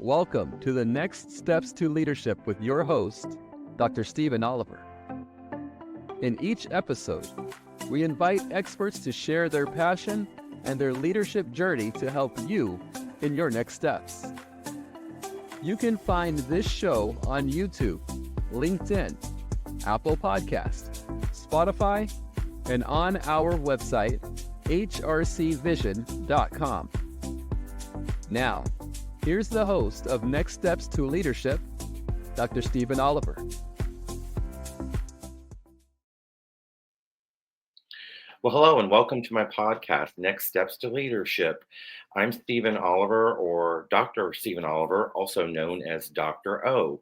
Welcome to the Next Steps to Leadership with your host, Dr. Stephen Oliver. In each episode, we invite experts to share their passion and their leadership journey to help you in your next steps. You can find this show on YouTube, LinkedIn, Apple Podcast, Spotify, and on our website, hrcvision.com. Now, here's the host of Next Steps to Leadership, Dr. Stephen Oliver. Well, hello and welcome to my podcast, Next Steps to Leadership. I'm Stephen Oliver, or Dr. Stephen Oliver, also known as Dr. O.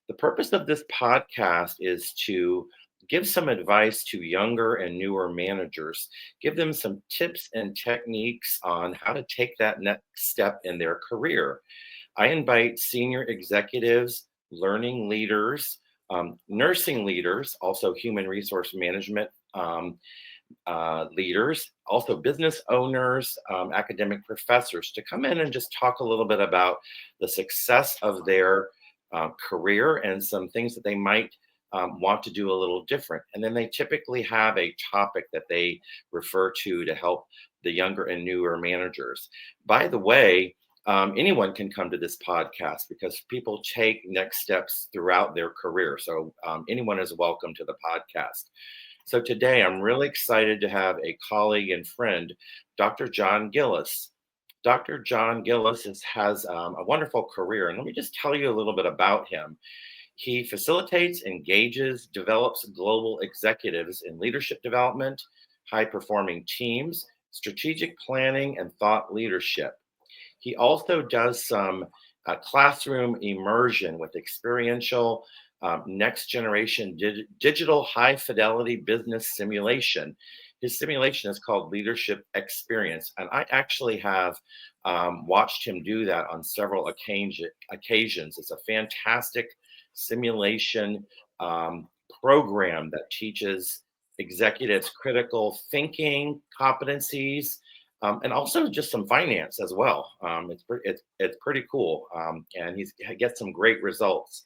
The purpose of this podcast is to give some advice to younger and newer managers, give them some tips and techniques on how to take that next step in their career. I invite senior executives, learning leaders, nursing leaders, also human resource management leaders, also business owners, academic professors to come in and just talk a little bit about the success of their career and some things that they might want to do a little different. And then they typically have a topic that they refer to help the younger and newer managers. By the way, anyone can come to this podcast because people take next steps throughout their career. So anyone is welcome to the podcast. So today I'm really excited to have a colleague and friend, Dr. John Gillis. Dr. John Gillis has a wonderful career, and let me just tell you a little bit about him. He facilitates, engages, develops global executives in leadership development, high-performing teams, strategic planning, and thought leadership. He also does some classroom immersion with experiential next generation digital high fidelity business simulation. His simulation is called LeadershipX, and I actually have watched him do that on several occasions. It's a fantastic simulation program that teaches executives critical thinking competencies, and also just some finance as well. It's pretty cool, and he gets some great results.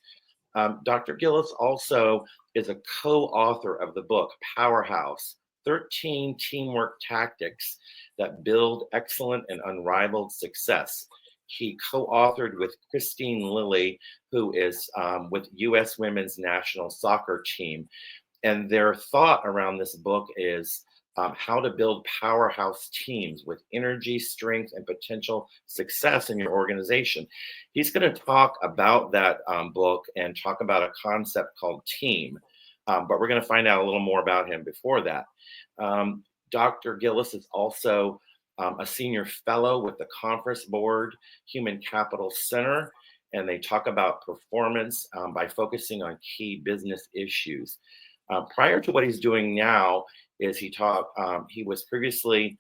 Dr. Gillis also is a co-author of the book Powerhouse, 13 Teamwork Tactics that Build Excellent and Unrivaled Success. He co-authored with Christine Lilly, who is with U.S. Women's National Soccer Team. And their thought around this book is how to build powerhouse teams with energy, strength, and potential success in your organization. He's going to talk about that book and talk about a concept called team. But we're going to find out a little more about him before that. Dr. Gillis is also a senior fellow with the Conference Board Human Capital Center, and they talk about performance by focusing on key business issues. Prior to what he's doing now, he was previously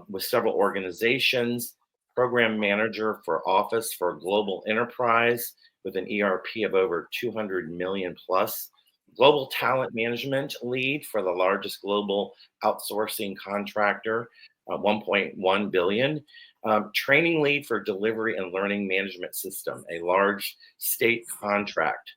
with several organizations, program manager for Office for Global Enterprise with an ERP of over 200 million plus, global talent management lead for the largest global outsourcing contractor, 1.1 billion, training lead for delivery and learning management system, a large state contract.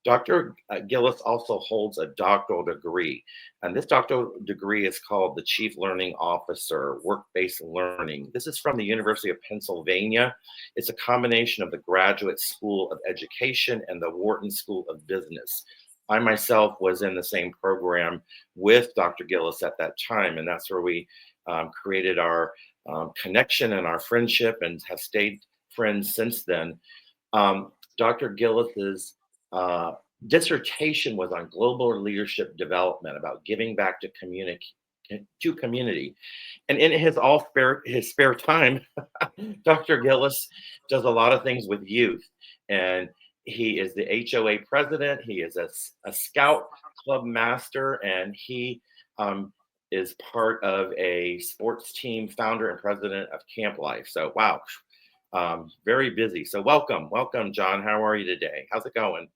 Dr. Gillis also holds a doctoral degree, and this doctoral degree is called the Chief Learning Officer, Work-Based Learning. This is from the University of Pennsylvania. It's a combination of the Graduate School of Education and the Wharton School of Business. I myself was in the same program with Dr. Gillis at that time, and that's where we created our connection and our friendship and have stayed friends since then. Dr. Gillis's dissertation was on global leadership development, about giving back to community. And in his spare time, Dr. Gillis does a lot of things with youth. And he is the HOA president. He is a scout club master, and he is part of a sports team, founder and president of Camp Life. So, wow, very busy. So welcome, John. How are you today? How's it going?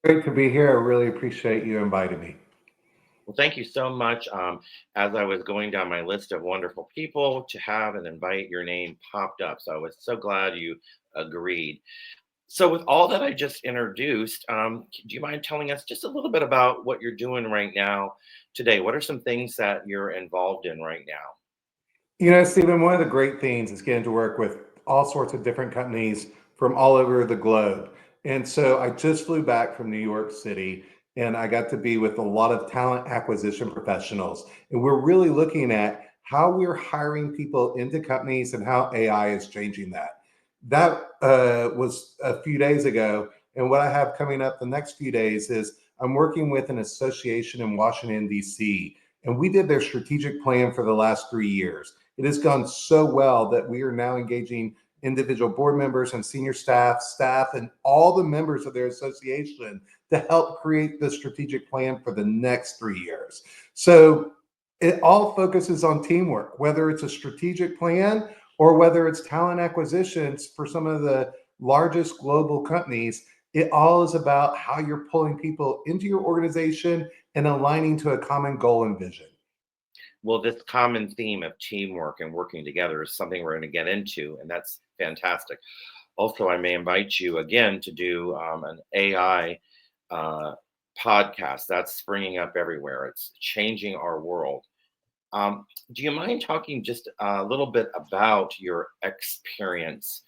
Great to be here. I really appreciate you inviting me. Well, thank you so much. As I was going down my list of wonderful people to have and invite, your name popped up. So I was so glad you agreed. So, with all that I just introduced, do you mind telling us just a little bit about what you're doing right now today? What are some things that you're involved in right now? Stephen, one of the great things is getting to work with all sorts of different companies from all over the globe. And so I just flew back from New York City and I got to be with a lot of talent acquisition professionals. And we're really looking at how we're hiring people into companies and how AI is changing that. That was a few days ago. And what I have coming up the next few days is I'm working with an association in Washington, D.C., and we did their strategic plan for the last 3 years. It has gone so well that we are now engaging individual board members and senior staff, and all the members of their association to help create the strategic plan for the next 3 years. So it all focuses on teamwork, whether it's a strategic plan or whether it's talent acquisitions for some of the largest global companies. It all is about how you're pulling people into your organization and aligning to a common goal and vision. Well, this common theme of teamwork and working together is something we're going to get into, and that's fantastic. Also, I may invite you again to do an AI uh, podcast that's springing up everywhere. It's changing our world. Do you mind talking just a little bit about your experience,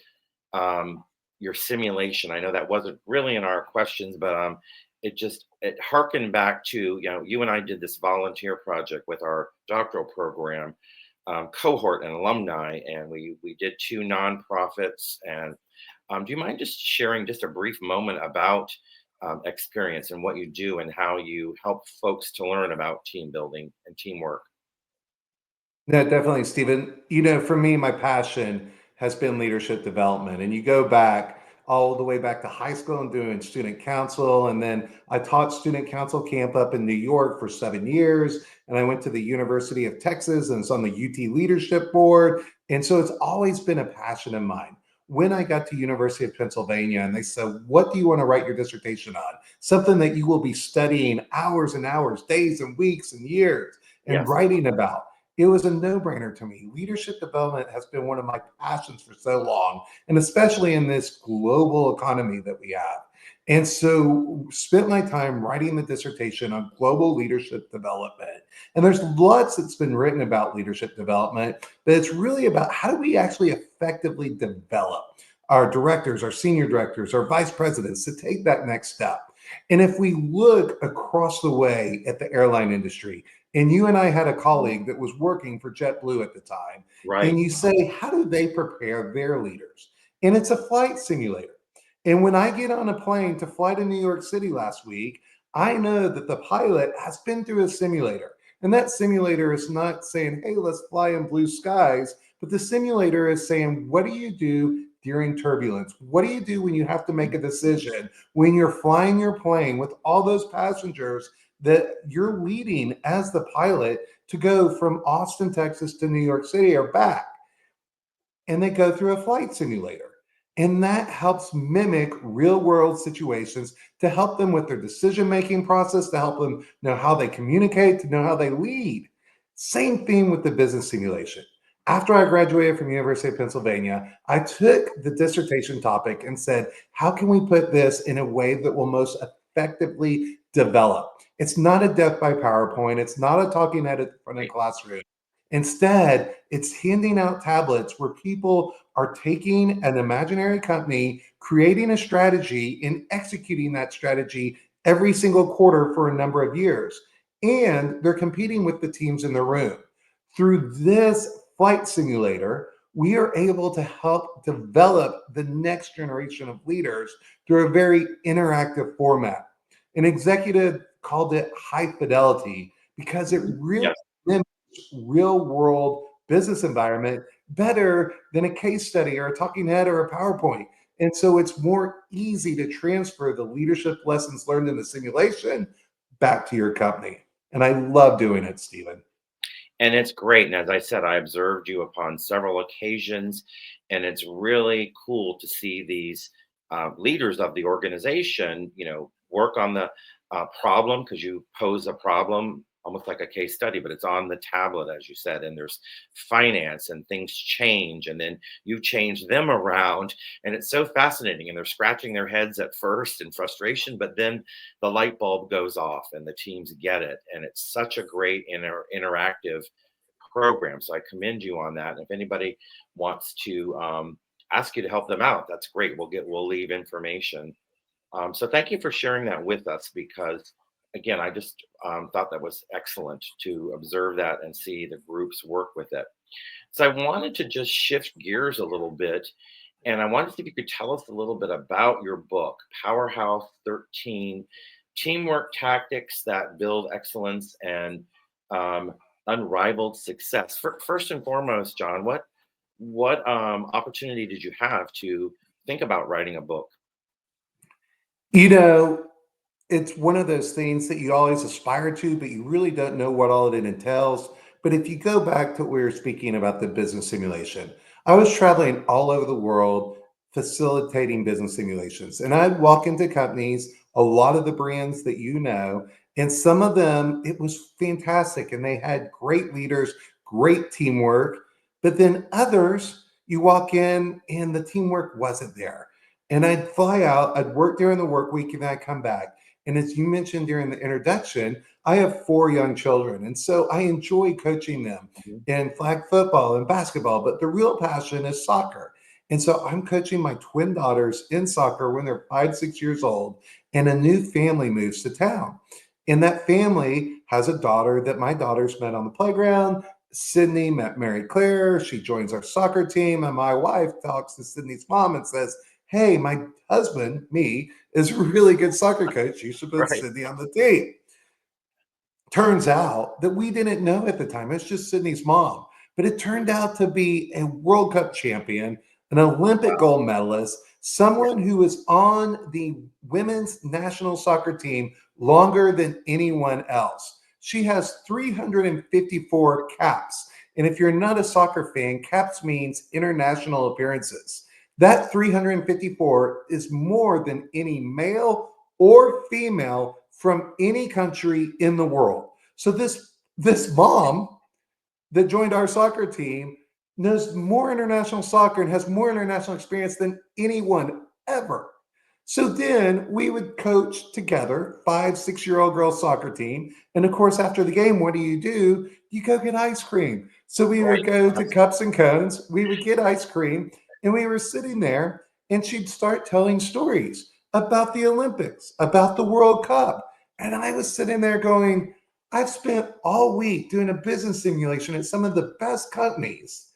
um, your simulation? I know that wasn't really in our questions, but it harkened back to, you and I did this volunteer project with our doctoral program cohort and alumni, and we did two nonprofits. And do you mind just sharing just a brief moment about experience and what you do and how you help folks to learn about team building and teamwork? No, definitely, Stephen. For me, my passion has been leadership development. And you go back all the way back to high school and doing student council. And then I taught student council camp up in New York for 7 years. And I went to the University of Texas and was on the UT leadership board. And so it's always been a passion of mine. When I got to University of Pennsylvania and they said, what do you want to write your dissertation on? Something that you will be studying hours and hours, days and weeks and years and Yes. writing about. It was a no-brainer to me. Leadership development has been one of my passions for so long, and especially in this global economy that we have. And so spent my time writing the dissertation on global leadership development. And there's lots that's been written about leadership development, but it's really about how do we actually effectively develop our directors, our senior directors, our vice presidents to take that next step. And if we look across the way at the airline industry, and you and I had a colleague that was working for JetBlue at the time, and Right. you say, how do they prepare their leaders? And it's a flight simulator. And when I get on a plane to fly to New York City last week, I know that the pilot has been through a simulator. And that simulator is not saying, hey, let's fly in blue skies, but the simulator is saying, what do you do during turbulence? What do you do when you have to make a decision when you're flying your plane with all those passengers that you're leading as the pilot to go from Austin, Texas to New York City or back? And they go through a flight simulator. And that helps mimic real world situations to help them with their decision making process, to help them know how they communicate, to know how they lead. Same thing with the business simulation. After I graduated from University of Pennsylvania, I took the dissertation topic and said, how can we put this in a way that will most effectively develop? It's not a death by PowerPoint. It's not a talking head at the front of the classroom. Instead, it's handing out tablets where people are taking an imaginary company, creating a strategy, and executing that strategy every single quarter for a number of years. And they're competing with the teams in the room. Through this flight simulator, we are able to help develop the next generation of leaders through a very interactive format. An executive called it high fidelity because it really Yes. real world business environment better than a case study or a talking head or a PowerPoint. And so it's more easy to transfer the leadership lessons learned in the simulation back to your company. And I love doing it, Stephen. And it's great. And as I said, I observed you upon several occasions, and it's really cool to see these leaders of the organization, work on the problem because you pose a problem almost like a case study, but it's on the tablet, as you said, and there's finance and things change, and then you change them around, and it's so fascinating. And they're scratching their heads at first in frustration, but then the light bulb goes off and the teams get it. And it's such a great interactive program. So I commend you on that. And if anybody wants to ask you to help them out, that's great. We'll leave information. So thank you for sharing that with us, because again, I just thought that was excellent to observe that and see the groups work with it. So I wanted to just shift gears a little bit, and I wanted to see if you could tell us a little bit about your book, Powerhouse 13: Teamwork Tactics That Build Excellence and um, Unrivaled Success. First and foremost, John, what opportunity did you have to think about writing a book? You know, it's one of those things that you always aspire to, but you really don't know what all it entails. But if you go back to what we were speaking about, the business simulation, I was traveling all over the world facilitating business simulations. And I'd walk into companies, a lot of the brands that you know, and some of them, it was fantastic. And they had great leaders, great teamwork. But then others, you walk in and the teamwork wasn't there. And I'd fly out, I'd work during the work week, and I'd come back. And as you mentioned during the introduction, I have 4 young children. And so I enjoy coaching them Mhm. in flag football and basketball, but the real passion is soccer. And so I'm coaching my twin daughters in soccer when they're 5, 6 years old, and a new family moves to town. And that family has a daughter that my daughters met on the playground. Sydney met Mary Claire. She joins our soccer team. And my wife talks to Sydney's mom and says, "Hey, my husband, me, is a really good soccer coach. You should put Right. Sydney on the team." Turns out that we didn't know at the time. It's just Sydney's mom. But it turned out to be a World Cup champion, an Olympic Wow. gold medalist, someone who was on the women's national soccer team longer than anyone else. She has 354 caps. And if you're not a soccer fan, caps means international appearances. That 354 is more than any male or female from any country in the world. So this mom that joined our soccer team knows more international soccer and has more international experience than anyone ever. So then we would coach together, 5, 6 year old girls soccer team. And of course, after the game, what do? You go get ice cream. So we would Right. go to Cups and Cones, we would get ice cream, and we were sitting there, and she'd start telling stories about the Olympics, about the World Cup. And I was sitting there going, I've spent all week doing a business simulation at some of the best companies,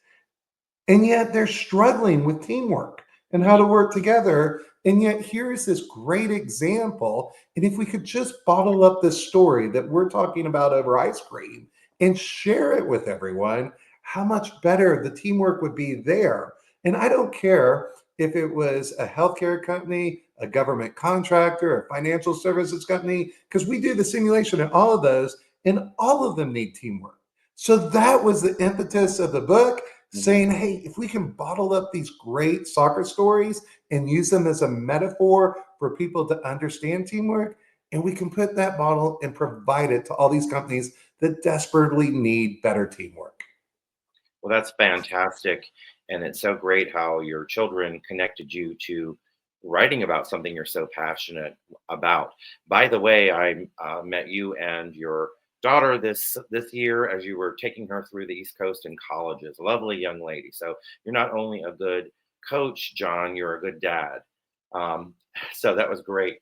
and yet they're struggling with teamwork and how to work together. And yet here is this great example. And if we could just bottle up this story that we're talking about over ice cream and share it with everyone, how much better the teamwork would be there. And I don't care if it was a healthcare company, a government contractor, a financial services company, because we do the simulation in all of those, and all of them need teamwork. So that was the impetus of the book, Mhm. saying, hey, if we can bottle up these great soccer stories and use them as a metaphor for people to understand teamwork, and we can put that bottle and provide it to all these companies that desperately need better teamwork. Well, that's fantastic. And it's so great how your children connected you to writing about something you're so passionate about. By the way, I met you and your daughter this year as you were taking her through the East Coast in colleges. Lovely young lady. So you're not only a good coach, John, you're a good dad. Um, so that was great.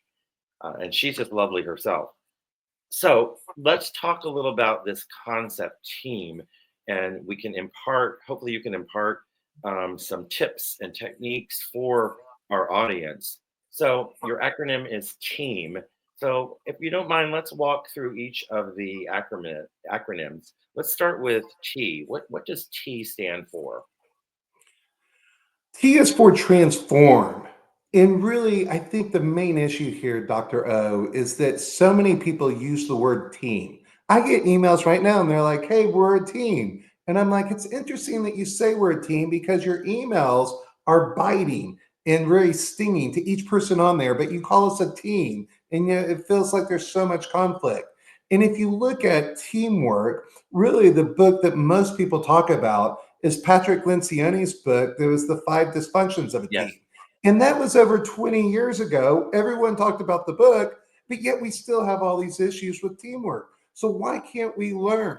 And she's just lovely herself. So let's talk a little about this concept team, and we can impart, hopefully, you can impart some tips and techniques for our audience. So, your acronym is TEAM. So, if you don't mind, let's walk through each of the acronyms. Let's start with T. What does T stand for? T is for transform. And really, I think the main issue here, Dr. O, is that so many people use the word team. I get emails right now and they're like, hey, we're a team. And I'm like, it's interesting that you say we're a team because your emails are biting and very stinging to each person on there, but you call us a team. And yet it feels like there's so much conflict. And if you look at teamwork, really the book that most people talk about is Patrick Lencioni's book. There was the 5 dysfunctions of a Yes. team. And that was over 20 years ago. Everyone talked about the book, but yet we still have all these issues with teamwork. So why can't we learn?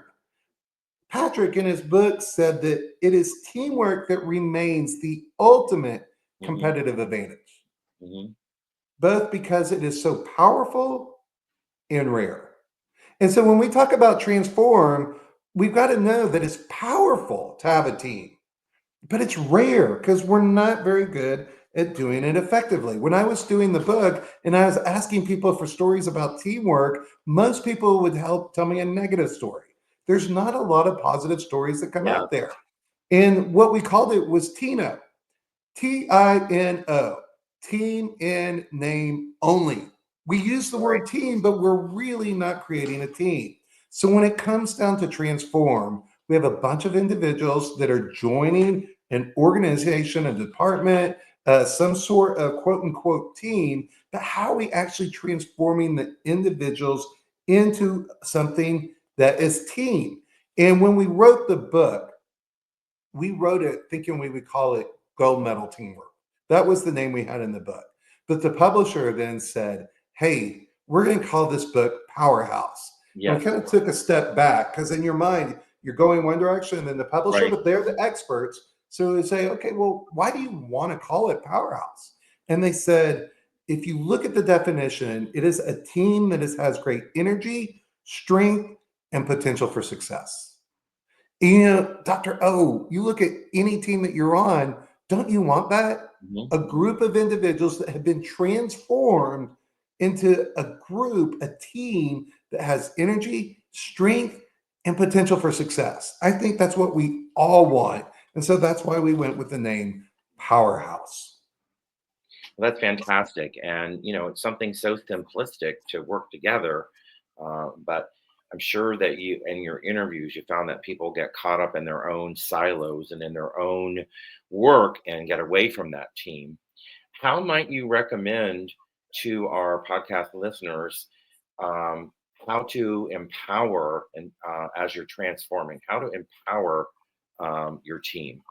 Patrick in his book said that it is teamwork that remains the ultimate Hmm. competitive advantage, Hmm. both because it is so powerful and rare. And so when we talk about transform, we've got to know that it's powerful to have a team, but it's rare because we're not very good at doing it effectively. When I was doing the book and I was asking people for stories about teamwork, most people would help tell me a negative story. There's not a lot of positive stories that come Yeah. out there. And what we called it was Tino, TINO, team in name only. We use the Right. word team, but we're really not creating a team. So when it comes down to transform, we have a bunch of individuals that are joining an organization, a department, some sort of quote unquote team. But how are we actually transforming the individuals into something that is team? And when we wrote the book, we wrote it thinking we would call it gold medal teamwork. That was the name we had in the book. But the publisher then said, hey, we're going to call this book Powerhouse. And we Yes. kind of took a step back because in your mind, you're going one direction and then the publisher, Right. but they're the experts. So they say, okay, well, why do you want to call it Powerhouse? And they said, if you look at the definition, it is a team that has great energy, strength, and potential for success. Dr. O, you look at any team that you're on, don't you want that? Hmm. A group of individuals that have been transformed into a group, a team that has energy, strength, and potential for success. I think that's what we all want. And so that's why we went with the name Powerhouse. Well, that's fantastic. And, it's something so simplistic to work together. But I'm sure that in your interviews, you found that people get caught up in their own silos and in their own work and get away from that team. How might you recommend to our podcast listeners um, how to empower and as you're transforming, how to empower your team?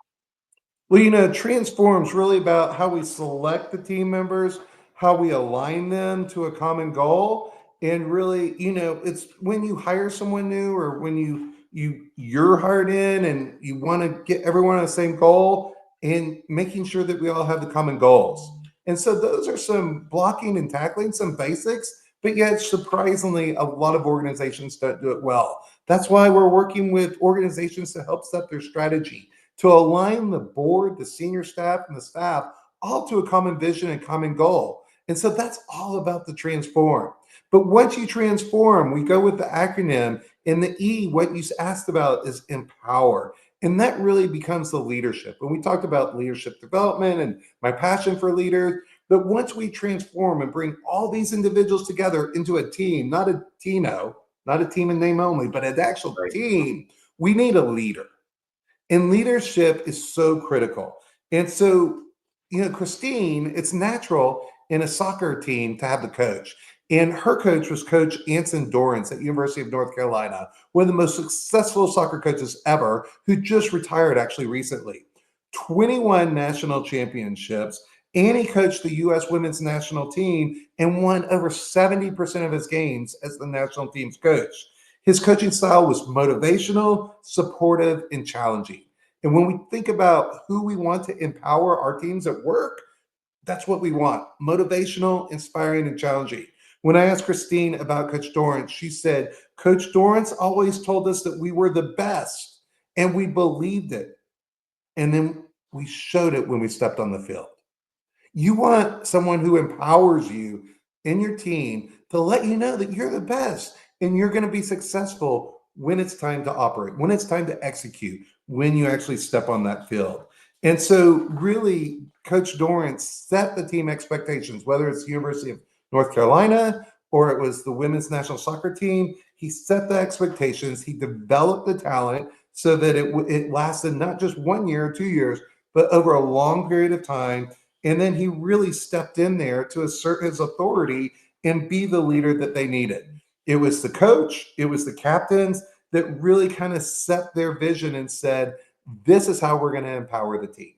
Well, transforms really about how we select the team members, how we align them to a common goal, and really, it's when you hire someone new or when you're hired in and you want to get everyone on the same goal and making sure that we all have the common goals. And so those are some blocking and tackling, some basics, but yet surprisingly, a lot of organizations don't do it well. That's why we're working with organizations to help set their strategy to align the board, the senior staff, and the staff all to a common vision and common goal. And so that's all about the transform. But once you transform, we go with the acronym. And the E, what you asked about is empower. And that really becomes the leadership. And we talked about leadership development and my passion for leaders. But once we transform and bring all these individuals together into a team, not a Tino, not a team in name only, but an actual Right. team, we need a leader. And leadership is so critical. And so, Christine, it's natural in a soccer team to have the coach. And her coach was Coach Anson Dorrance at University of North Carolina, one of the most successful soccer coaches ever, who just retired actually recently. 21 national championships, and he coached the U.S. women's national team and won over 70% of his games as the national team's coach. His coaching style was motivational, supportive, and challenging. And when we think about who we want to empower our teams at work, that's what we want: motivational, inspiring, and challenging. When I asked Christine about Coach Dorrance, she said, Coach Dorrance always told us that we were the best, and we believed it. And then we showed it when we stepped on the field. You want someone who empowers you in your team to let you know that you're the best and you're going to be successful when it's time to operate, when it's time to execute, when you actually step on that field. And so, really, Coach Dorrance set the team expectations, whether it's the University of North Carolina or it was the women's national soccer team. He set the expectations, he developed the talent so that it lasted not just 1 year or 2 years, but over a long period of time. And then he really stepped in there to assert his authority and be the leader that they needed. It was the coach, it was the captains that really kind of set their vision and said, this is how we're going to empower the team.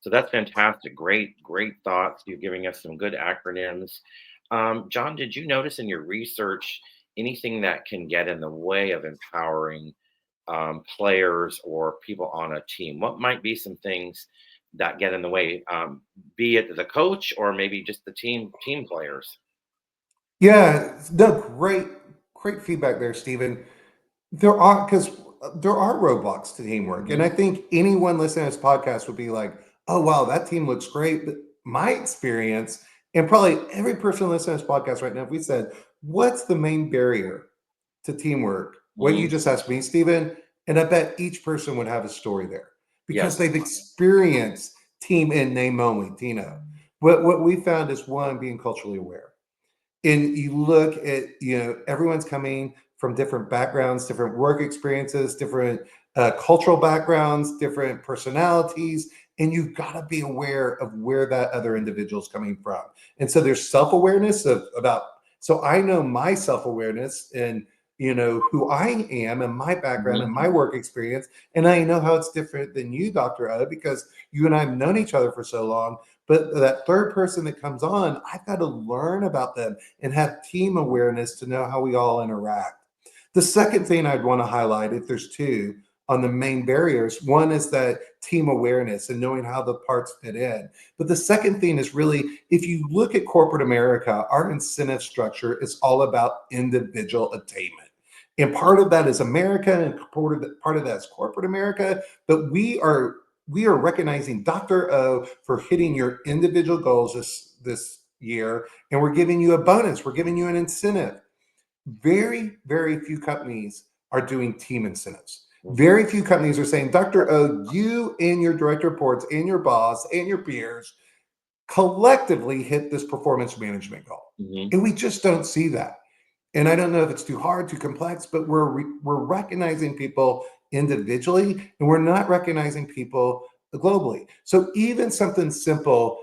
So that's fantastic. Great thoughts. You're giving us some good acronyms. John, did you notice in your research anything that can get in the way of empowering players or people on a team? What might be some things that get in the way, be it the coach or maybe just the team players? Yeah, no, great feedback there, Stephen. Because there are roadblocks to teamwork. And Mhm. I think anyone listening to this podcast would be like, oh, wow, that team looks great. But my experience, and probably every person listening to this podcast right now, if we said, what's the main barrier to teamwork? What you Mhm. just asked me, Stephen, and I bet each person would have a story there because Yes. they've experienced team in name only, Tino. What we found is one, being culturally aware. And you look at, everyone's coming from different backgrounds, different work experiences, different cultural backgrounds, different personalities, and you've got to be aware of where that other individual is coming from. And so there's self-awareness of about, so I know my self-awareness and who I am and my background Mhm. and my work experience, and I know how it's different than you, Dr. O, because you and I have known each other for so long. But that third person that comes on, I've got to learn about them and have team awareness to know how we all interact. The second thing I'd want to highlight, if there's two on the main barriers, one is that team awareness and knowing how the parts fit in. But the second thing is really, if you look at corporate America, our incentive structure is all about individual attainment. And part of that is America, and part of that is corporate America. But we are recognizing Dr. O for hitting your individual goals this year, and we're giving you a bonus. We're giving you an incentive. Very, very few companies are doing team incentives. Mhm. Very few companies are saying, Dr. O, you and your direct reports and your boss and your peers collectively hit this performance management goal. Mhm. And we just don't see that. And I don't know if it's too hard, too complex, but we're recognizing people individually, and we're not recognizing people globally. So even something simple,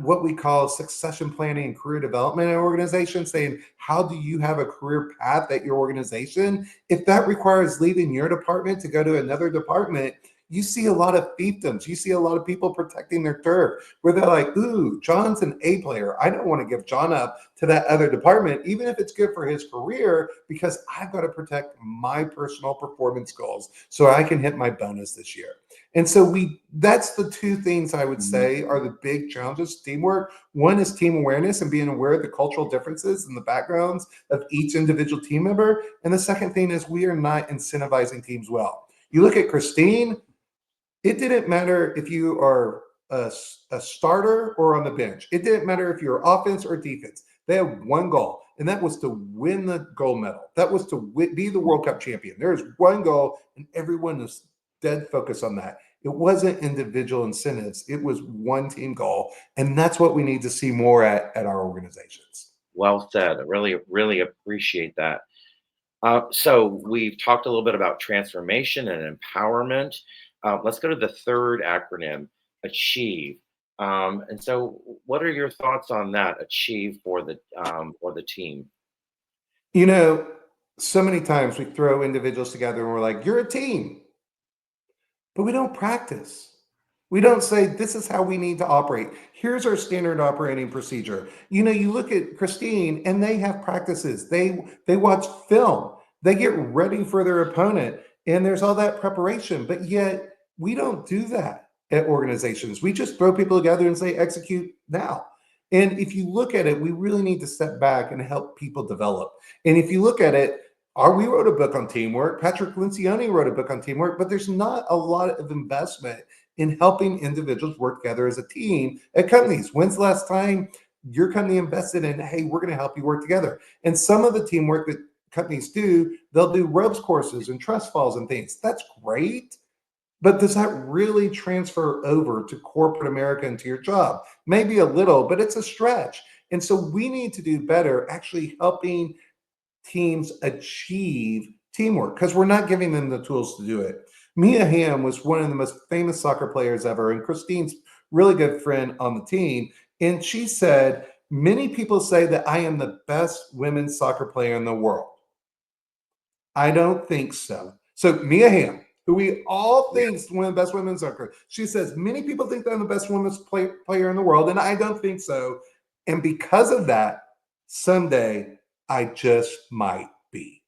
what we call succession planning and career development in organizations, saying how do you have a career path at your organization? If that requires leaving your department to go to another department, you see a lot of fiefdoms. You see a lot of people protecting their turf where they're like, ooh, John's an A player. I don't want to give John up to that other department, even if it's good for his career, because I've got to protect my personal performance goals so I can hit my bonus this year. And so that's the two things I would Mhm. say are the big challenges to teamwork. One is team awareness and being aware of the cultural differences and the backgrounds of each individual team member. And the second thing is we are not incentivizing teams well. You look at Christine, it didn't matter if you are a starter or on the bench. It didn't matter if you're offense or defense. They had one goal, and that was to win the gold medal. That was to be the World Cup champion. There is one goal, and everyone is dead focused on that. It wasn't individual incentives. It was one team goal, and that's what we need to see more at our organizations. Well said. I really appreciate that. So we've talked a little bit about transformation and empowerment. Let's go to the third acronym, achieve. And so, what are your thoughts on that? Achieve for the team. You know, so many times we throw individuals together and we're like, "You're a team." But we don't practice. We don't say, this is how we need to operate. Here's our standard operating procedure. You look at Christine and they have practices. They watch film. They get ready for their opponent. And there's all that preparation. But yet we don't do that at organizations. We just throw people together and say, execute now. And if you look at it, we really need to step back and help people develop. And if you look at it, we wrote a book on teamwork. Patrick Lencioni wrote a book on teamwork, but there's not a lot of investment in helping individuals work together as a team at companies. When's the last time your company invested in, hey, we're going to help you work together? And some of the teamwork that companies do, they'll do ropes courses and trust falls and things. That's great. But does that really transfer over to corporate America and to your job? Maybe a little, but it's a stretch. And so we need to do better actually helping teams achieve teamwork because we're not giving them the tools to do it. Mia Hamm was one of the most famous soccer players ever, and Christine's really good friend on the team. And she said, Many people say that I am the best women's soccer player in the world. I don't think so. So Mia Hamm, who we all Yeah. think is one of the best women's soccer, she says many people think that I'm the best women's player in the world, and I don't think so. And because of that, someday I just might be.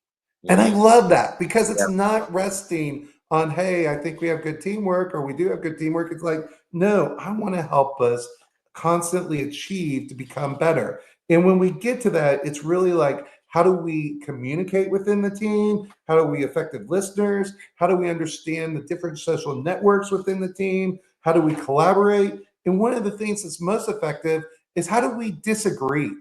And I Mhm. love that because it's Yeah. not resting on, hey, I think we have good teamwork or we do have good teamwork. It's like, no, I want to help us constantly achieve to become better. And when we get to that, it's really like, how do we communicate within the team? How do we effective listeners? How do we understand the different social networks within the team? How do we collaborate? And one of the things that's most effective is how do we disagree?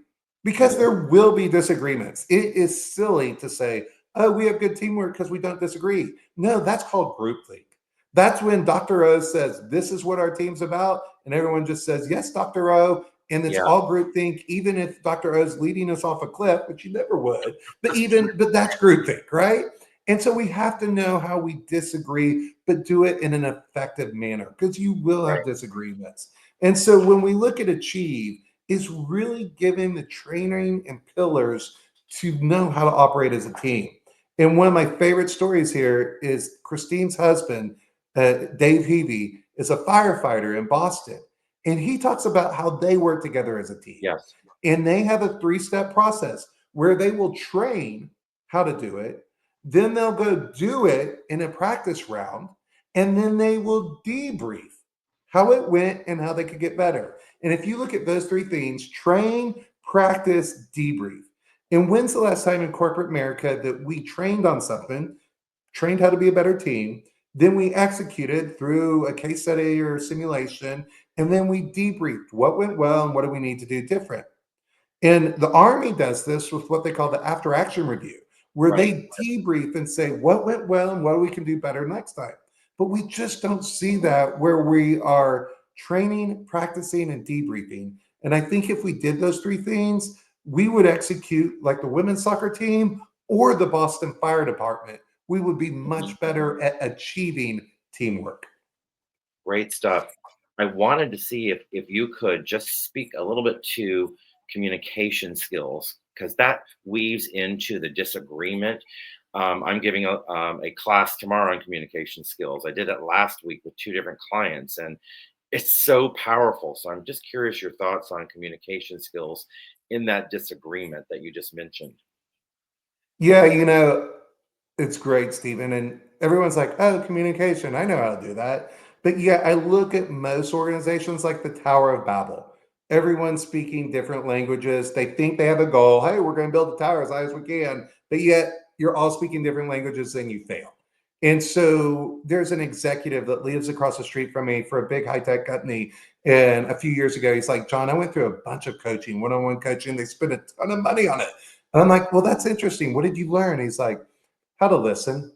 Because Mhm. there will be disagreements. It is silly to say, oh, we have good teamwork because we don't disagree. No, that's called groupthink. That's when Dr. O says, this is what our team's about. And everyone just says, yes, Dr. O. And it's Yeah. all groupthink, even if Dr. O is leading us off a cliff, which you never would. But that's groupthink, right? And so we have to know how we disagree, but do it in an effective manner because you will Right. have disagreements. And so when we look at Achieve, is really giving the training and pillars to know how to operate as a team. And one of my favorite stories here is Christine's husband, Dave Heavey, is a firefighter in Boston. And he talks about how they work together as a team. Yes. And they have a 3-step process where they will train how to do it. Then they'll go do it in a practice round. And then they will debrief how it went and how they could get better. And if you look at those 3 things, train, practice, debrief. And when's the last time in corporate America that we trained on something, trained how to be a better team, then we executed through a case study or simulation, and then we debriefed what went well and what do we need to do different. And the Army does this with what they call the after action review, where Right. they debrief and say what went well and what we can do better next time. But we just don't see that where we are training, practicing, and debriefing. And I think if we did those 3 things, we would execute like the women's soccer team or the Boston Fire Department. We would be Mhm. much better at achieving teamwork. Great stuff. I wanted to see if you could just speak a little bit to communication skills because that weaves into the disagreement. I'm giving a class tomorrow on communication skills. I did it last week with 2 different clients, and it's so powerful. So I'm just curious your thoughts on communication skills in that disagreement that you just mentioned. Yeah, it's great, Stephen. And everyone's like, oh, communication. I know how to do that. But yeah, I look at most organizations like the Tower of Babel. Everyone's speaking different languages. They think they have a goal. Hey, we're going to build the tower as high as we can. But yet you're all speaking different languages and you fail. And so there's an executive that lives across the street from me for a big high tech company. And a few years ago, he's like, John, I went through a bunch of coaching, one on one coaching. They spent a ton of money on it. And I'm like, well, that's interesting. What did you learn? He's like, how to listen.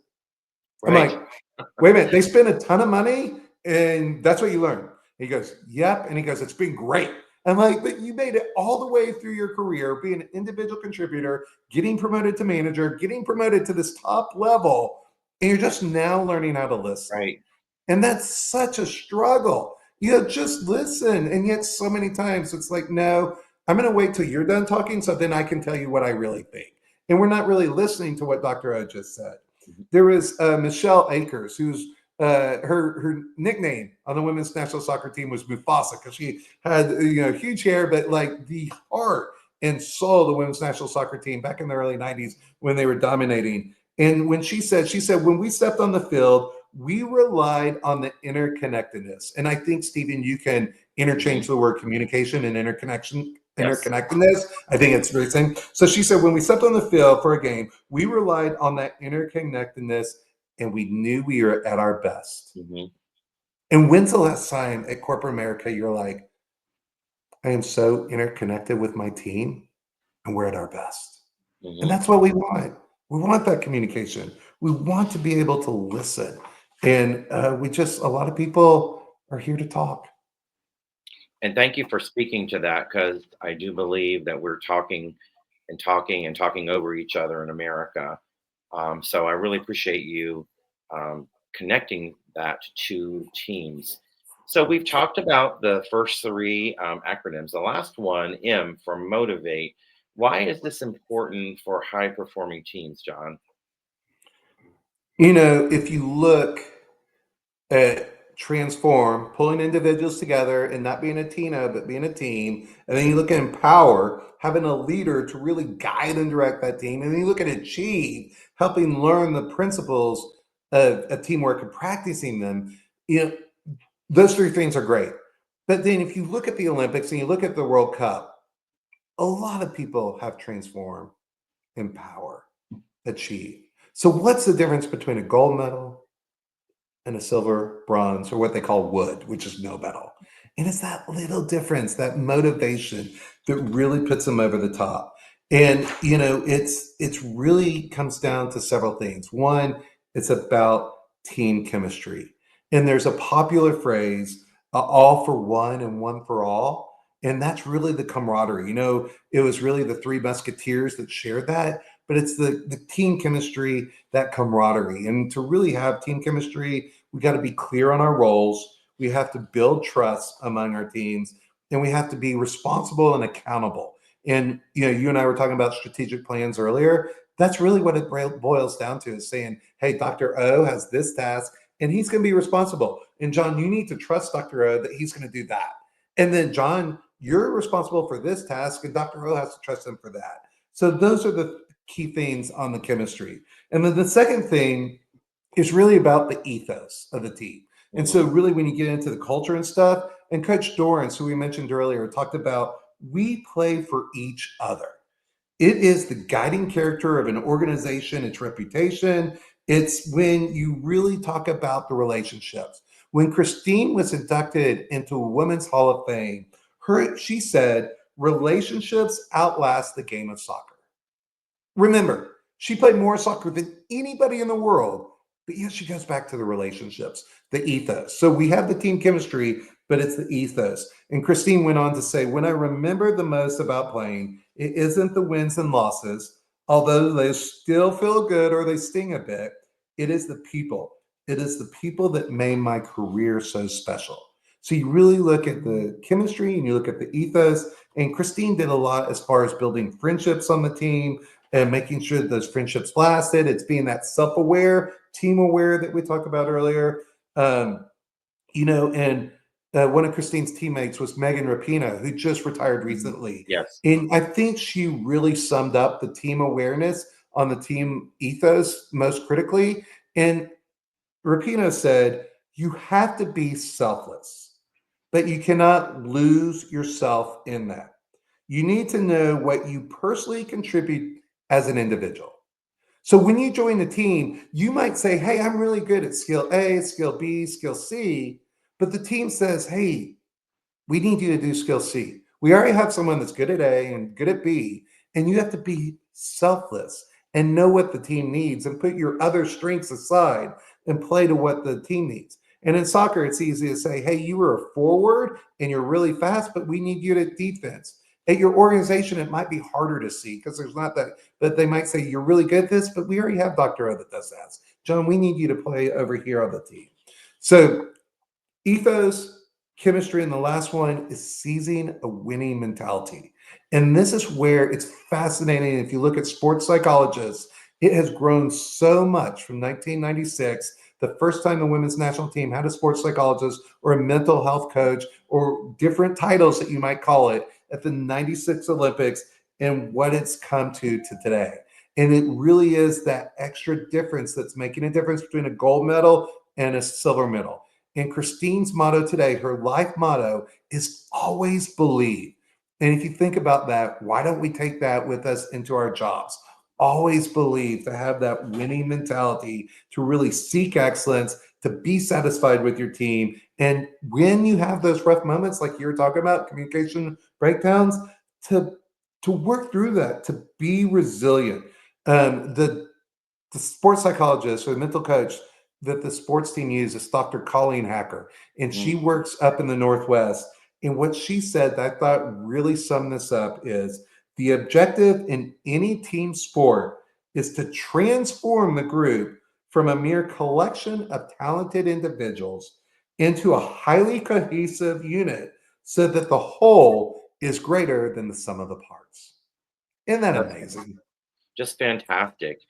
I'm Right. like, wait a minute, they spend a ton of money and that's what you learn. He goes, yep. And he goes, it's been great. I'm like, but you made it all the way through your career, being an individual contributor, getting promoted to manager, getting promoted to this top level, and you're just now learning how to listen. Right. And that's such a struggle. Just listen. And yet, so many times it's like, no, I'm going to wait till you're done talking so then I can tell you what I really think. And we're not really listening to what Dr. O just said. Mhm. There was Michelle Akers, who's her nickname on the women's national soccer team was Mufasa because she had huge hair, but like the heart and soul of the women's national soccer team back in the early 90s when they were dominating. And when she said, when we stepped on the field, we relied on the interconnectedness. And I think, Stephen, you can Mhm. interchange the word communication and Yes. interconnectedness. I think it's very same. So she said, when we stepped on the field for a game, we relied on that interconnectedness and we knew we were at our best. Mhm. And when's the last time at corporate America you're like, I am so interconnected with my team and we're at our best? And Mhm. that's what we want. We want that communication. We want to be able to listen. And a lot of people are here to talk. And thank you for speaking to that because I do believe that we're talking and talking and talking over each other in America. So I really appreciate you connecting that to teams. So we've talked about the first three acronyms. The last one, M, for motivate. Why is this important for high performing teams, John? You know, if you look transform, pulling individuals together and not being a Tina, but being a team. And then you look at empower, having a leader to really guide and direct that team. And then you look at achieve, helping learn the principles of teamwork and practicing them. You know, those three things are great. But then if you look at the Olympics and you look at the World Cup, a lot of people have transformed, empower, achieve. So what's the difference between a gold medal and a silver, bronze, or what they call wood, which is no metal? And it's that little difference, that motivation that really puts them over the top. And you know, it's really comes down to several things. One, it's about team chemistry. And there's a popular phrase, all for one and one for all. And that's really the camaraderie. You know, it was really the three musketeers that shared that, but it's the team chemistry, that camaraderie. And to really have team chemistry, we got to be clear on our roles. We have to build trust among our teams, and we have to be responsible and accountable. And you know, you and I were talking about strategic plans earlier. That's really what it boils down to, is saying, hey, Dr. O has this task and he's going to be responsible. And John, you need to trust Dr. O that he's going to do that. And then John, you're responsible for this task and Dr. O has to trust him for that. So those are the key things on the chemistry. And then the second thing is really about the ethos of the team. And so Mhm. really when you get into the culture and stuff, and Coach Dorrance, who we mentioned earlier, talked about we play for each other. It is the guiding character of an organization, its reputation. It's when you really talk about the relationships. When Christine was inducted into a Women's Hall of Fame, she said, relationships outlast the game of soccer. Remember, she played more soccer than anybody in the world, but yet she goes back to the relationships, the ethos. So we have the team chemistry, but it's the ethos. And Christine went on to say, when I remember the most about playing, it isn't the wins and losses, although they still feel good or they sting a bit. It is the people. It is the people that made my career so special. So you really look at the chemistry and you look at the ethos. And Christine did a lot as far as building friendships on the team and making sure that those friendships lasted. It's being that self-aware, team-aware that we talked about earlier. Um, you know, and one of Christine's teammates was Megan Rapinoe, who just retired Mhm. recently. Yes. And I think she really summed up the team awareness on the team ethos most critically. And Rapinoe said, you have to be selfless, but you cannot lose yourself in that. You need to know what you personally contribute as an individual. So when you join the team, you might say, hey, I'm really good at skill A, skill B, skill C. But the team says, hey, we need you to do skill C. We already have someone that's good at A and good at B. And you have to be selfless and know what the team needs and put your other strengths aside and play to what the team needs. And in soccer, it's easy to say, hey, you were a forward and you're really fast, but we need you to defense. At your organization, it might be harder to see because there's not that, but they might say, you're really good at this, but we already have Dr. O that does that. John, we need you to play over here on the team. So ethos, chemistry, and the last one is seizing a winning mentality. And this is where it's fascinating. If you look at sports psychologists, it has grown so much from 1996, the first time the women's national team had a sports psychologist or a mental health coach or different titles that you might call it at the 96 Olympics, and what it's come to today. And it really is that extra difference that's making a difference between a gold medal and a silver medal. And Christine's motto today, her life motto, is always believe. And if you think about that, why don't we take that with us into our jobs? Always believe, to have that winning mentality, to really seek excellence, to be satisfied with your team. And when you have those rough moments, like you were talking about, communication breakdowns, to work through that, to be resilient. The sports psychologist or the mental coach that the sports team uses is Dr. Colleen Hacker, and she Mhm. works up in the Northwest. And what she said that I thought really summed this up is the objective in any team sport is to transform the group from a mere collection of talented individuals into a highly cohesive unit so that the whole is greater than the sum of the parts. Isn't that That's amazing? just fantastic.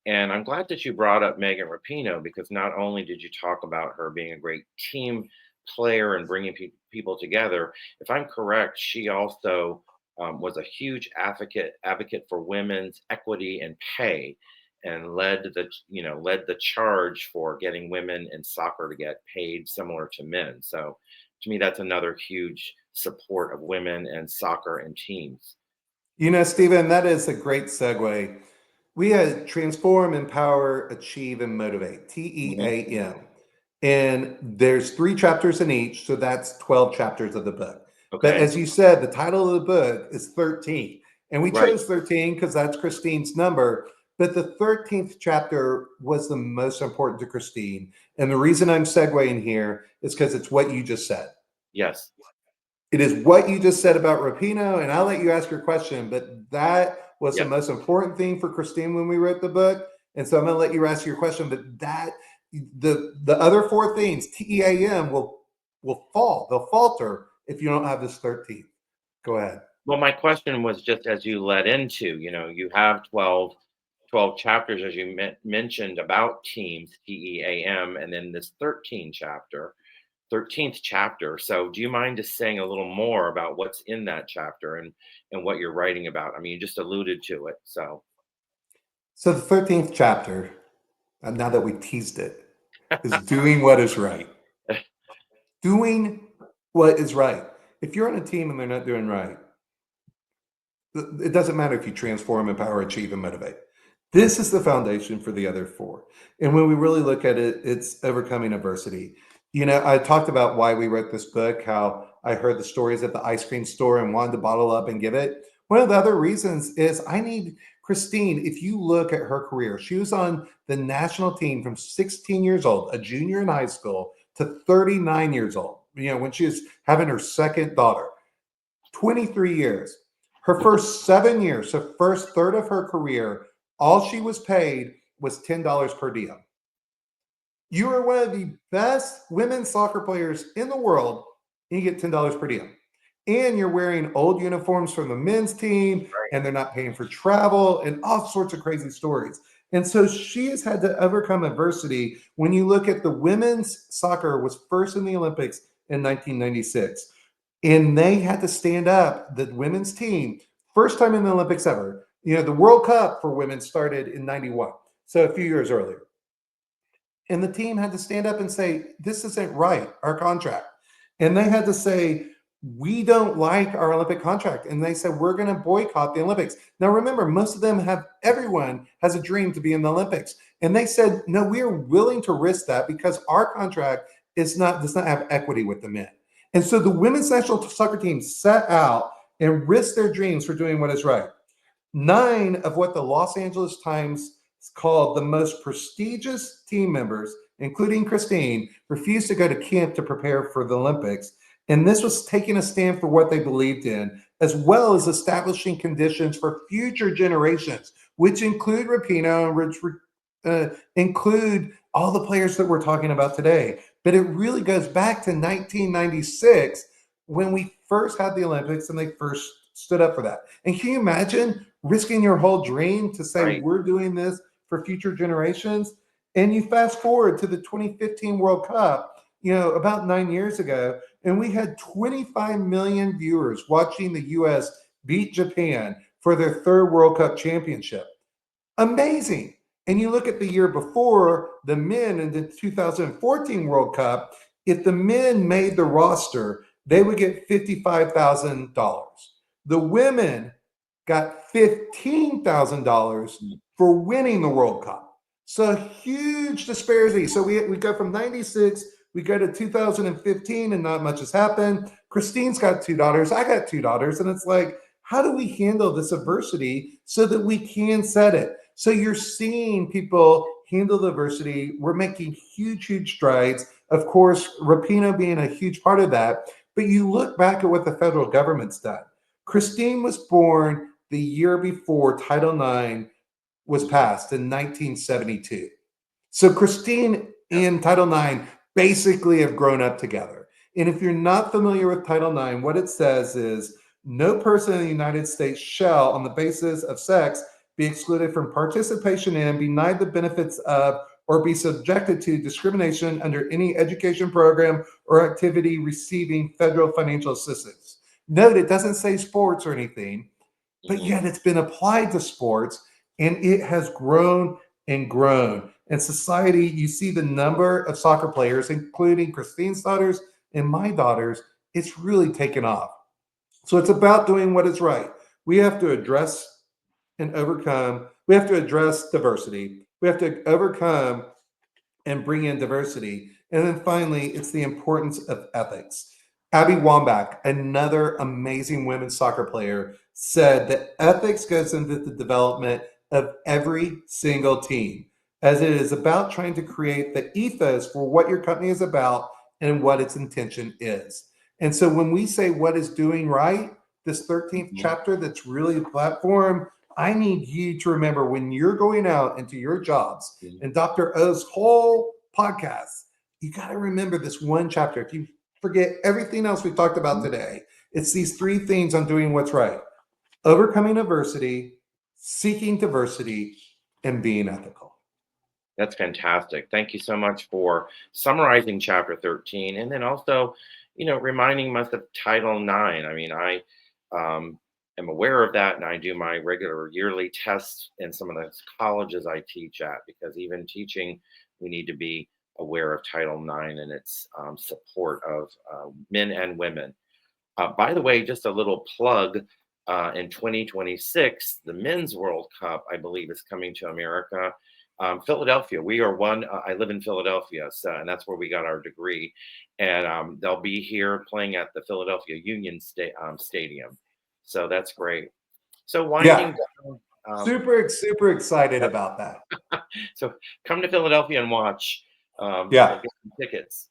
And I'm glad that you brought up Megan Rapinoe, because not only did you talk about her being a great team player and bringing people together, if I'm correct, she also was a huge advocate for women's equity and pay, and led the charge for getting women in soccer to get paid similar to men. So to me, that's another huge support of women and soccer and teams. You know, Stephen, that is a great segue. We had transform, empower, achieve, and motivate, Mhm. TEAM. And there's 3 chapters in each, so that's 12 chapters of the book. But Okay. as you said, the title of the book is 13. And we Right. chose 13 because that's Christine's number. But the 13th chapter was the most important to Christine. And the reason I'm segueing here is because it's what you just said. Yes. It is what you just said about Rapino, and I'll let you ask your question, but that was the Yep. most important thing for Christine when we wrote the book. And so I'm going to let you ask your question, but the other 4 things, TEAM will fall. They'll falter if you don't have this 13th. Go ahead. Well, my question was just as you led into, you have 12 chapters, as you mentioned, about teams, TEAM, and then this 13th chapter. So do you mind just saying a little more about what's in that chapter and what you're writing about? I mean, you just alluded to it. So, So the 13th chapter, and now that we teased it, is doing what is right. Doing what is right. If you're on a team and they're not doing right, it doesn't matter if you transform, empower, achieve, and motivate. This is the foundation for the other 4. And when we really look at it, it's overcoming adversity. You know, I talked about why we wrote this book, how I heard the stories at the ice cream store and wanted to bottle up and give it. One of the other reasons is I need Christine. If you look at her career, she was on the national team from 16 years old, a junior in high school, to 39 years old, when she was having her second daughter. 23 years. Her first 7 years, so first third of her career, all she was paid was $10 per diem. You are one of the best women's soccer players in the world, and you get $10 per diem. And you're wearing old uniforms from the men's team, right. and they're not paying for travel and all sorts of crazy stories. And so she has had to overcome adversity. When you look at the women's soccer was first in the Olympics in 1996. And they had to stand up, the women's team, first time in the Olympics ever. The World Cup for women started in 91, so a few years earlier. And the team had to stand up and say, this isn't right, our contract. And they had to say, we don't like our Olympic contract. And they said, we're going to boycott the Olympics. Now, remember, most of them everyone has a dream to be in the Olympics. And they said, no, we are willing to risk that because our contract does not have equity with the men. And so the women's national soccer team set out and risked their dreams for doing what is right. 9 of what the Los Angeles Times called the most prestigious team members, including Christine, refused to go to camp to prepare for the Olympics. And this was taking a stand for what they believed in, as well as establishing conditions for future generations, which include Rapinoe, which include all the players that we're talking about today. But it really goes back to 1996 when we first had the Olympics and they first stood up for that. And can you imagine risking your whole dream to say, Right. we're doing this for future generations? And you fast forward to the 2015 World Cup, about 9 years ago, and we had 25 million viewers watching the US beat Japan for their 3rd World Cup championship. Amazing. And you look at the year before, the men in the 2014 World Cup, if the men made the roster, they would get $55,000. The women got $15,000 for winning the World Cup. So huge disparity. So we go from 96, we go to 2015, and not much has happened. Christine's got 2 daughters. I got 2 daughters. And it's like, how do we handle this adversity so that we can set it? So you're seeing people handle the adversity. We're making huge, huge strides. Of course, Rapino being a huge part of that. But you look back at what the federal government's done. Christine was born the year before Title IX was passed in 1972. So Christine in Title IX basically have grown up together. And if you're not familiar with Title IX, what it says is no person in the United States shall, on the basis of sex, be excluded from participation in, be denied the benefits of, or be subjected to discrimination under any education program or activity receiving federal financial assistance. Note, it doesn't say sports or anything, but yet it's been applied to sports and it has grown and grown. In society, you see the number of soccer players, including Christine's daughters and my daughters, it's really taken off. So it's about doing what is right. We have to address and overcome, we have to address diversity. We have to overcome and bring in diversity. And then finally, it's the importance of ethics. Abby Wambach, another amazing women's soccer player, said that ethics goes into the development of every single team, as it is about trying to create the ethos for what your company is about and what its intention is. And so when we say what is doing right, this 13th chapter that's really the platform, I need you to remember when you're going out into your jobs and Dr. O's whole podcast, you got to remember this one chapter. If you forget everything else we talked about today, it's these three things on doing what's right: overcoming adversity, seeking diversity, and being ethical. That's fantastic. Thank you so much for summarizing chapter 13 and then also, reminding us of Title IX. I mean, I am aware of that and I do my regular yearly tests in some of the colleges I teach at, because even teaching, we need to be aware of Title IX and its support of men and women. By the way, just a little plug. In 2026, the Men's World Cup, I believe, is coming to America. Philadelphia. We are one. I live in Philadelphia, and that's where we got our degree. And they'll be here playing at the Philadelphia Union Stadium. So that's great. So winding down. Super excited about that. So come to Philadelphia and watch. Yeah. Get some tickets.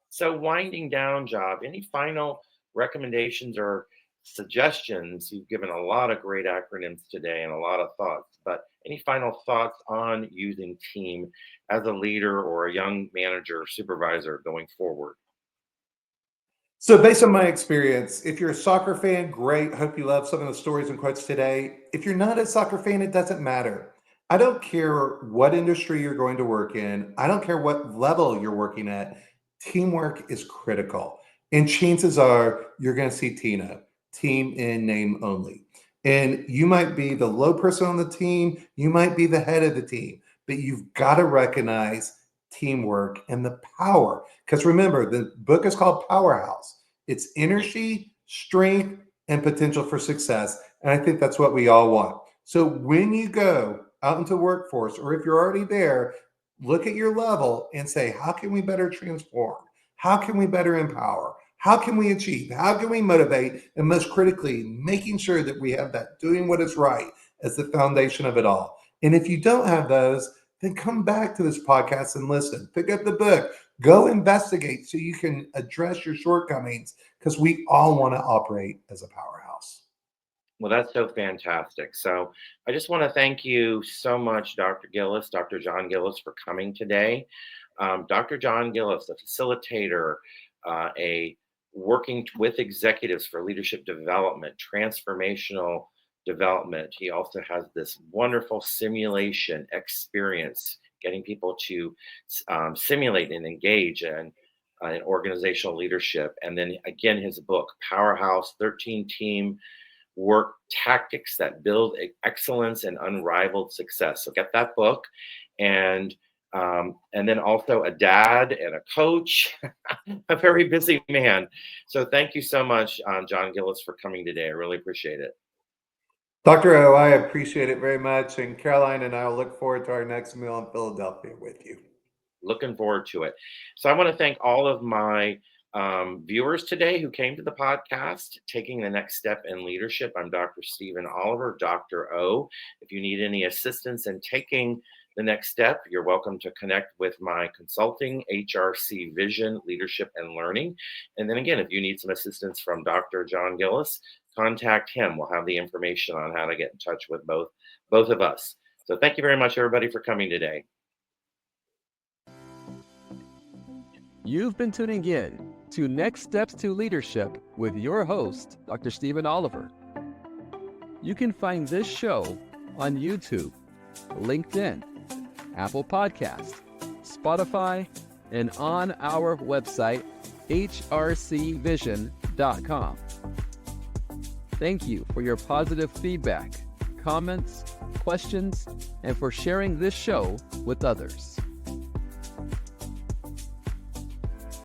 So winding down, Job. Any final recommendations or suggestions? You've given a lot of great acronyms today and a lot of thoughts, but any final thoughts on using team as a leader or a young manager or supervisor going forward? So based on my experience, if you're a soccer fan, great. Hope you love some of the stories and quotes today. If you're not a soccer fan, it doesn't matter. I don't care what industry you're going to work in. I don't care what level you're working at. Teamwork is critical. And chances are you're going to see Tina, team in name only. And you might be the low person on the team. You might be the head of the team, but you've got to recognize teamwork and the power. Because remember, the book is called Powerhouse. It's energy, strength, and potential for success. And I think that's what we all want. So when you go out into workforce, or if you're already there, look at your level and say, how can we better transform? How can we better empower? How can we achieve? How can we motivate? And most critically, making sure that we have that doing what is right as the foundation of it all. And if you don't have those, then come back to this podcast and listen. Pick up the book. Go investigate so you can address your shortcomings, because we all want to operate as a powerhouse. Well, that's so fantastic. So I just want to thank you so much, Dr. Gillis, Dr. John Gillis, for coming today. Dr. John Gillis, a facilitator, a working with executives for leadership development, transformational development. He also has this wonderful simulation experience, getting people to simulate and engage in organizational leadership. And then again, his book, Powerhouse, 13 Team Work Tactics that Build Excellence and Unrivaled Success. So get that book. And then also a dad and a coach, a very busy man. So thank you so much, John Gillis, for coming today. I really appreciate it. Dr. O, I appreciate it very much. And Caroline and I will look forward to our next meal in Philadelphia with you. Looking forward to it. So I want to thank all of my viewers today who came to the podcast, Taking the Next Step in Leadership. I'm Dr. Stephen Oliver, Dr. O. If you need any assistance in taking the next step, you're welcome to connect with my consulting, HRC Vision, Leadership and Learning. And then again, if you need some assistance from Dr. John Gillis, contact him. We'll have the information on how to get in touch with both of us. So thank you very much, everybody, for coming today. You've been tuning in to Next Steps to Leadership with your host, Dr. Stephen Oliver. You can find this show on YouTube, LinkedIn, Apple Podcasts, Spotify, and on our website, hrcvision.com. Thank you for your positive feedback, comments, questions, and for sharing this show with others.